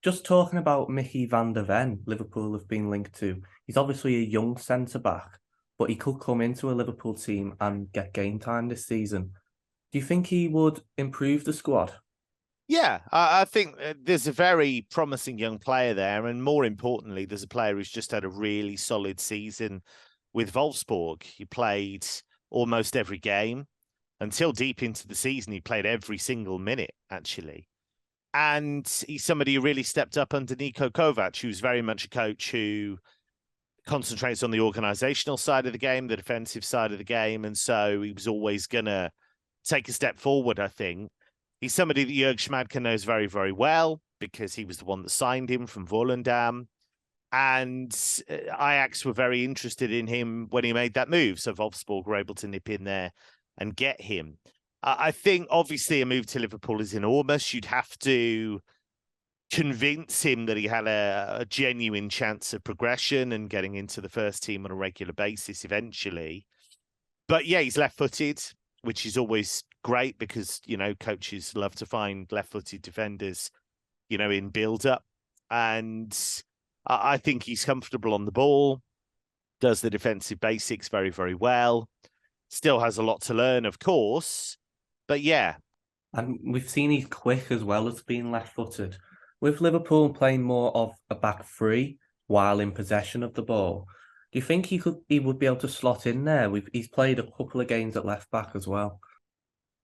Just talking about Micky van der Ven, Liverpool have been linked to. He's obviously a young centre back, but he could come into a Liverpool team and get game time this season. Do you think he would improve the squad? Yeah, I think there's a very promising young player there. And more importantly, there's a player who's just had a really solid season with Wolfsburg. He played almost every game until deep into the season. He played every single minute, actually. And he's somebody who really stepped up under Niko Kovac, who's very much a coach who concentrates on the organizational side of the game, the defensive side of the game. And so he was always going to take a step forward, I think. He's somebody that Jörg Schmadtke knows very, very well because he was the one that signed him from Volendam. And Ajax were very interested in him when he made that move. So Wolfsburg were able to nip in there and get him. I think, obviously, a move to Liverpool is enormous. You'd have to convince him that he had a genuine chance of progression and getting into the first team on a regular basis eventually. But yeah, he's left-footed, which is always great because, coaches love to find left-footed defenders, in build-up. And I think he's comfortable on the ball, does the defensive basics very, very well. Still has a lot to learn, of course. But yeah. And we've seen he's quick as well as being left-footed. With Liverpool playing more of a back three while in possession of the ball, do you think he would be able to slot in there? He's played a couple of games at left back as well.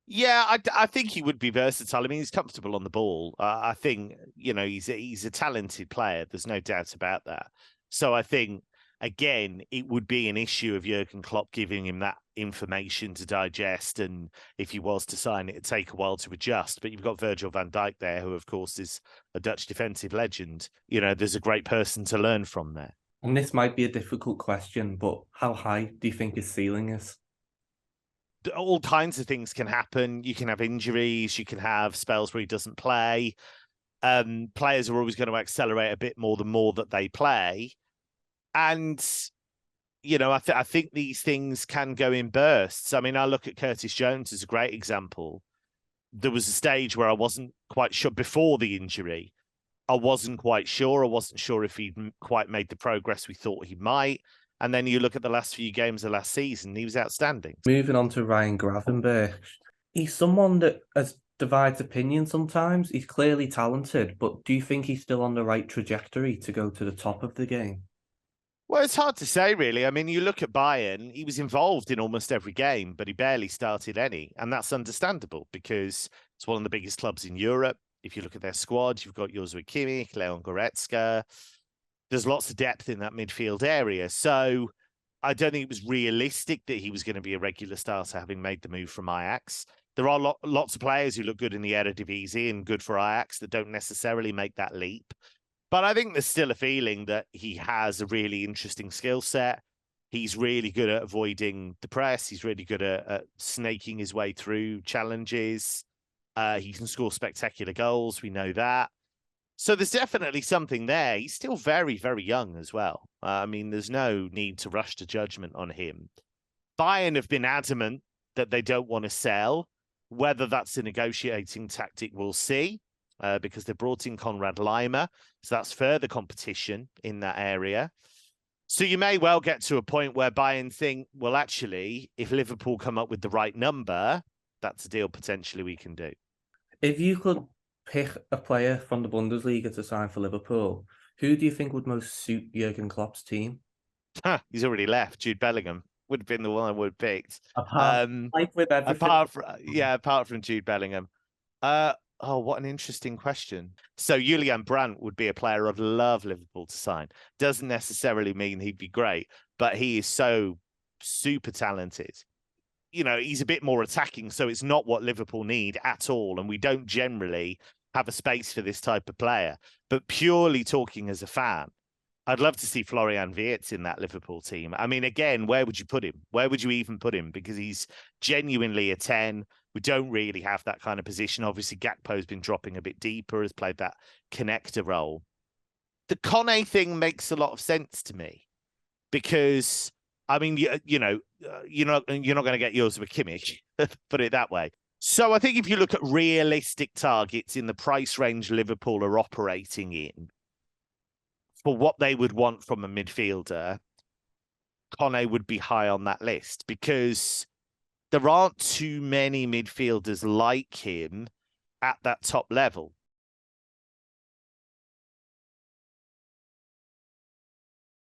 Yeah, I think he would be versatile. I mean, he's comfortable on the ball. I think, he's a talented player. There's no doubt about that. So I think, again, it would be an issue of Jurgen Klopp giving him that information to digest. And if he was to sign it, it'd take a while to adjust. But you've got Virgil van Dijk there, who, of course, is a Dutch defensive legend. There's a great person to learn from there. And this might be a difficult question, but how high do you think his ceiling is? All kinds of things can happen. You can have injuries. You can have spells where he doesn't play. Players are always going to accelerate a bit more the more that they play. And, I think these things can go in bursts. I mean, I look at Curtis Jones as a great example. There was a stage where I wasn't quite sure before the injury. I wasn't quite sure. I wasn't sure if he'd quite made the progress we thought he might. And then you look at the last few games of last season, he was outstanding. Moving on to Ryan Gravenberch. He's someone that divides opinion sometimes. He's clearly talented, but do you think he's still on the right trajectory to go to the top of the game? Well, it's hard to say, really. I mean, you look at Bayern, he was involved in almost every game, but he barely started any. And that's understandable because it's one of the biggest clubs in Europe. If you look at their squad, you've got Joshua Kimmich, Leon Goretzka. There's lots of depth in that midfield area. So I don't think it was realistic that he was going to be a regular starter having made the move from Ajax. There are lots of players who look good in the Eredivisie and good for Ajax that don't necessarily make that leap. But I think there's still a feeling that he has a really interesting skill set. He's really good at avoiding the press. He's really good at snaking his way through challenges. He can score spectacular goals. We know that. So there's definitely something there. He's still very, very young as well. I mean, there's no need to rush to judgment on him. Bayern have been adamant that they don't want to sell. Whether that's a negotiating tactic, we'll see, because they brought in Konrad Laimer. So that's further competition in that area. So you may well get to a point where Bayern think, well, actually, if Liverpool come up with the right number, that's a deal potentially we can do. If you could pick a player from the Bundesliga to sign for Liverpool, who do you think would most suit Jurgen Klopp's team? He's already left. Jude Bellingham would have been the one I would have picked. Apart from Jude Bellingham. What an interesting question. So Julian Brandt would be a player I'd love Liverpool to sign. Doesn't necessarily mean he'd be great, but he is so super talented. He's a bit more attacking, so it's not what Liverpool need at all. And we don't generally have a space for this type of player. But purely talking as a fan, I'd love to see Florian Wirtz in that Liverpool team. I mean, again, where would you put him? Where would you even put him? Because he's genuinely a 10. We don't really have that kind of position. Obviously, Gakpo's been dropping a bit deeper, has played that connector role. The Kone thing makes a lot of sense to me because, I mean, you're not going to get yours with Kimmich, put it that way. So I think if you look at realistic targets in the price range Liverpool are operating in, for what they would want from a midfielder, Kone would be high on that list because there aren't too many midfielders like him at that top level.